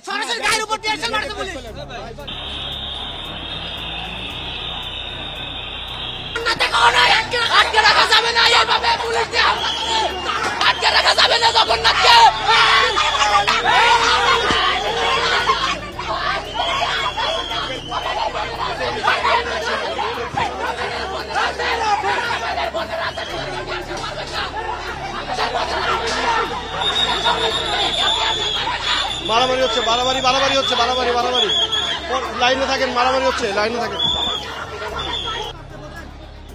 সরাসরি গায়ের উপর দিয়ে এসে মারছে পুলিশ। আটকে রাখা যাবে না, এইভাবে পুলিশ দিয়ে হামলা করে আটকে রাখা যাবে না জগন্নাথকে। মারামারি হচ্ছে, বাড়াবাড়ি হচ্ছে, বাড়াবাড়ি লাইনে থাকেন, মারামারি হচ্ছে, লাইনে থাকেন।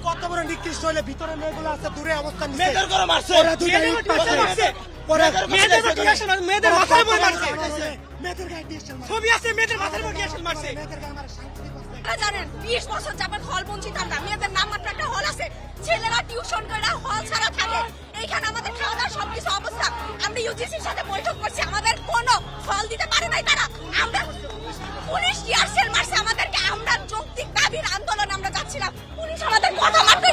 কত বড় নিকৃষ্ট হলে ভিতরে মেয়েগুলো আছে দূরে অবস্থান নিচ্ছে। মেয়েদের করে মারছে, ওরা দুইটা ইট মারছে, মেয়েদের মেয়েদের মাথার উপর মারছে, মেয়েদের গায়ে দিয়ে মারছে, ছবি আছে মেয়েদের মাথার উপর দিয়ে মারছে। মেয়েদের গায়ে মারা সাংঘাতিক অবস্থা। আপনারা জানেন 20 বছর যাবত হল বঞ্চিত আমরা। মেয়েদের নাম মাত্র একটা হল আছে, ছেলেরা টিউশন করে হল ছাড়া থাকে। এইখানে আমাদের খাওয়া দাওয়া সবকিছু অবস্থা। আমরা ইউজিসির সাথে বৈঠক করছি, আমাদের কোনো ফল দিতে পারে নাই তারা। আমরা পুলিশ টিয়ারশেল মারছে আমাদেরকে, আমরা যৌক্তিক দাবির আন্দোলন আমরা যাচ্ছিলাম, পুলিশ আমাদের কথা মারতে